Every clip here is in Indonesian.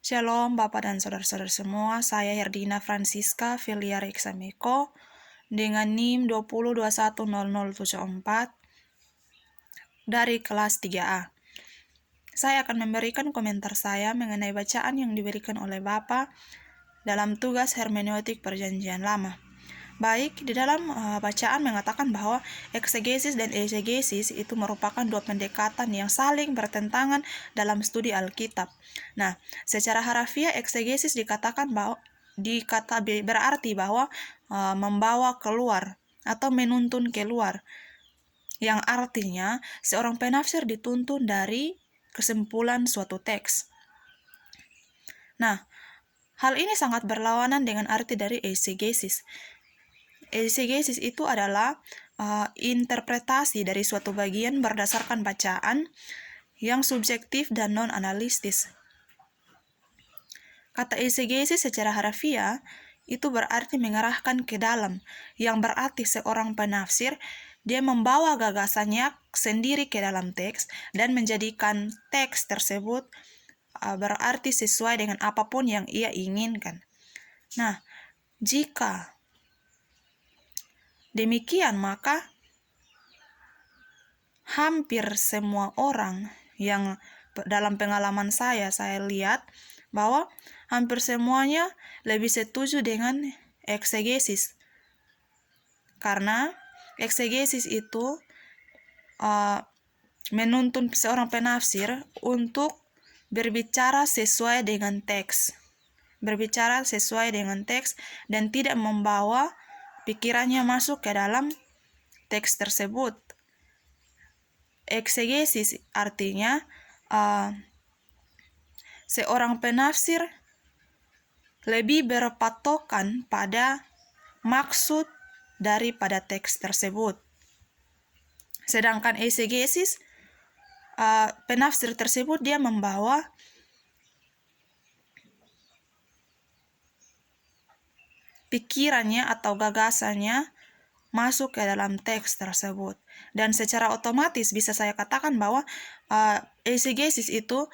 Shalom Bapak dan Saudara-saudara semua, saya Herdina Francisca Filiar Exameko dengan NIM 20210074 dari kelas 3A. Saya akan memberikan komentar saya mengenai bacaan yang diberikan oleh Bapak dalam tugas hermeneutik Perjanjian Lama. Baik, di dalam bacaan mengatakan bahwa eksegesis dan eisegesis itu merupakan dua pendekatan yang saling bertentangan dalam studi Alkitab. Nah, secara harafiah eksegesis dikatakan bahwa berarti bahwa membawa keluar atau menuntun keluar, yang artinya seorang penafsir dituntun dari kesimpulan suatu teks. Nah, hal ini sangat berlawanan dengan arti dari eisegesis. Eisegesis itu adalah interpretasi dari suatu bagian berdasarkan bacaan yang subjektif dan non-analitis. Kata eisegesis secara harafiah itu berarti mengarahkan ke dalam, yang berarti seorang penafsir dia membawa gagasannya sendiri ke dalam teks dan menjadikan teks tersebut berarti sesuai dengan apapun yang ia inginkan. Nah, jika demikian, maka hampir semua orang yang dalam pengalaman saya lihat bahwa hampir semuanya lebih setuju dengan eksegesis. Karena eksegesis itu menuntun seorang penafsir untuk berbicara sesuai dengan teks. Berbicara sesuai dengan teks dan tidak membawa pikirannya masuk ke dalam teks tersebut. Eksegesis artinya seorang penafsir lebih berpatokan pada maksud daripada teks tersebut. Sedangkan eisegesis, penafsir tersebut dia membawa pikirannya atau gagasannya masuk ke dalam teks tersebut. Dan secara otomatis bisa saya katakan bahwa eisegesis itu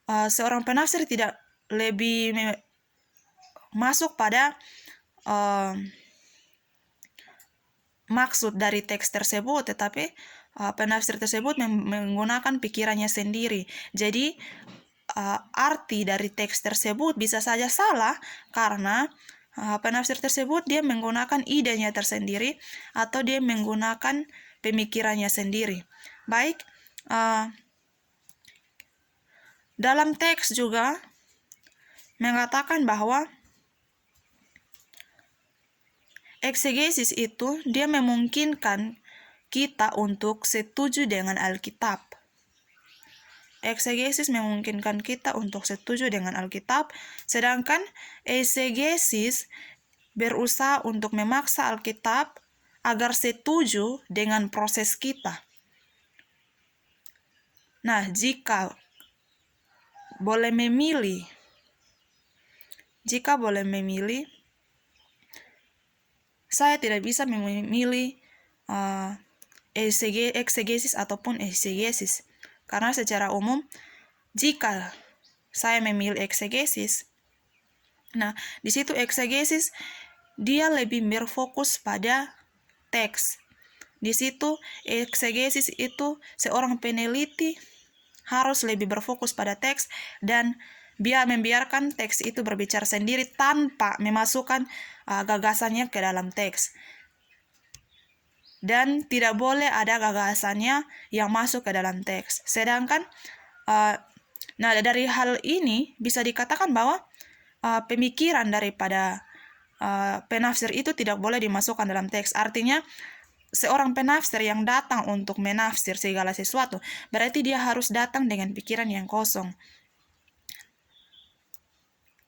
seorang penafsir tidak lebih masuk pada maksud dari teks tersebut, tetapi penafsir tersebut menggunakan pikirannya sendiri. Jadi arti dari teks tersebut bisa saja salah karena penafsir tersebut dia menggunakan idenya tersendiri atau dia menggunakan pemikirannya sendiri. Baik, dalam teks juga mengatakan bahwa eksegesis itu dia memungkinkan kita untuk setuju dengan Alkitab. Eksegesis memungkinkan kita untuk setuju dengan Alkitab, sedangkan eisegesis berusaha untuk memaksa Alkitab agar setuju dengan proses kita. Nah, jika boleh memilih, saya tidak bisa memilih eksegesis ataupun eisegesis. Karena secara umum, jika saya memilih eksegesis, nah di situ eksegesis dia lebih berfokus pada teks. Di situ eksegesis itu seorang peneliti harus lebih berfokus pada teks dan membiarkan teks itu berbicara sendiri tanpa memasukkan gagasannya ke dalam teks. Dan tidak boleh ada gagasannya yang masuk ke dalam teks. Sedangkan dari hal ini bisa dikatakan bahwa pemikiran daripada penafsir itu tidak boleh dimasukkan dalam teks. Artinya seorang penafsir yang datang untuk menafsir segala sesuatu berarti dia harus datang dengan pikiran yang kosong.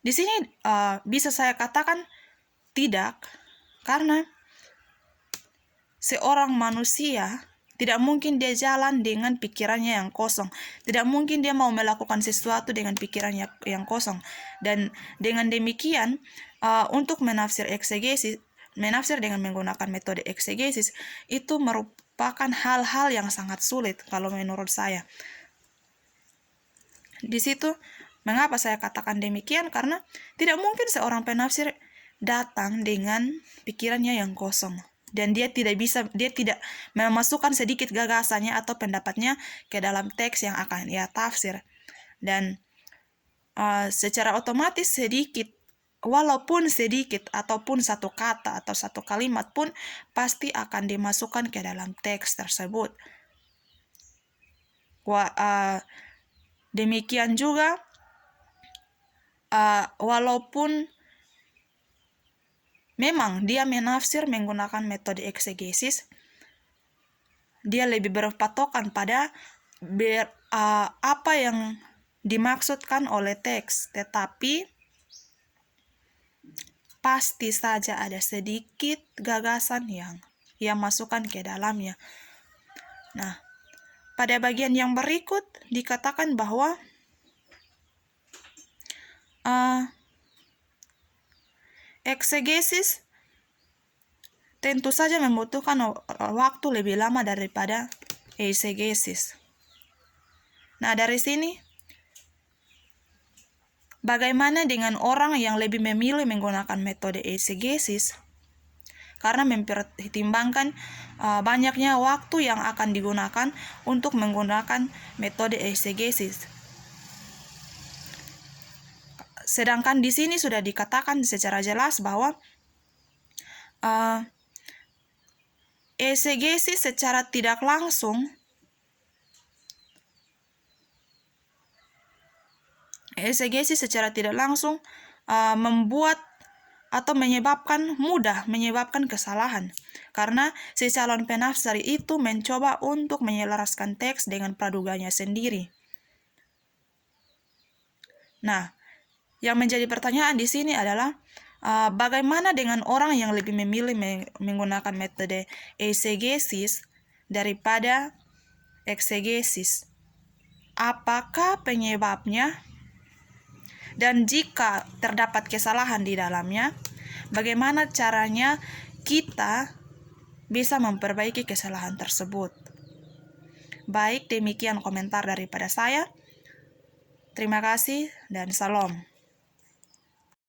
Di sini bisa saya katakan tidak, karena seorang manusia tidak mungkin dia jalan dengan pikirannya yang kosong. Tidak mungkin dia mau melakukan sesuatu dengan pikirannya yang kosong. Dan dengan demikian, untuk menafsir eksegesis, menafsir dengan menggunakan metode eksegesis, itu merupakan hal-hal yang sangat sulit kalau menurut saya. Di situ Mengapa saya katakan demikian? Karena tidak mungkin seorang penafsir datang dengan pikirannya yang kosong. Dan dia tidak memasukkan sedikit gagasannya atau pendapatnya ke dalam teks yang akan ia tafsir. Dan secara otomatis walaupun sedikit ataupun satu kata atau satu kalimat pun pasti akan dimasukkan ke dalam teks tersebut. Demikian juga walaupun memang dia menafsir menggunakan metode eksegesis, dia lebih berpatokan pada apa yang dimaksudkan oleh teks, tetapi pasti saja ada sedikit gagasan yang ia masukkan ke dalamnya. Nah, pada bagian yang berikut dikatakan bahwa eksegesis tentu saja membutuhkan waktu lebih lama daripada eisegesis. Nah, dari sini bagaimana dengan orang yang lebih memilih menggunakan metode eisegesis? Karena mempertimbangkan banyaknya waktu yang akan digunakan untuk menggunakan metode eisegesis. Sedangkan di sini sudah dikatakan secara jelas bahwa eisegesis secara tidak langsung membuat atau menyebabkan kesalahan, karena si calon penafsir itu mencoba untuk menyelaraskan teks dengan praduganya sendiri. Nah, yang menjadi pertanyaan di sini adalah bagaimana dengan orang yang lebih memilih menggunakan metode eisegesis daripada eksegesis? Apakah penyebabnya? Dan jika terdapat kesalahan di dalamnya, bagaimana caranya kita bisa memperbaiki kesalahan tersebut? Baik, demikian komentar daripada saya. Terima kasih dan salam.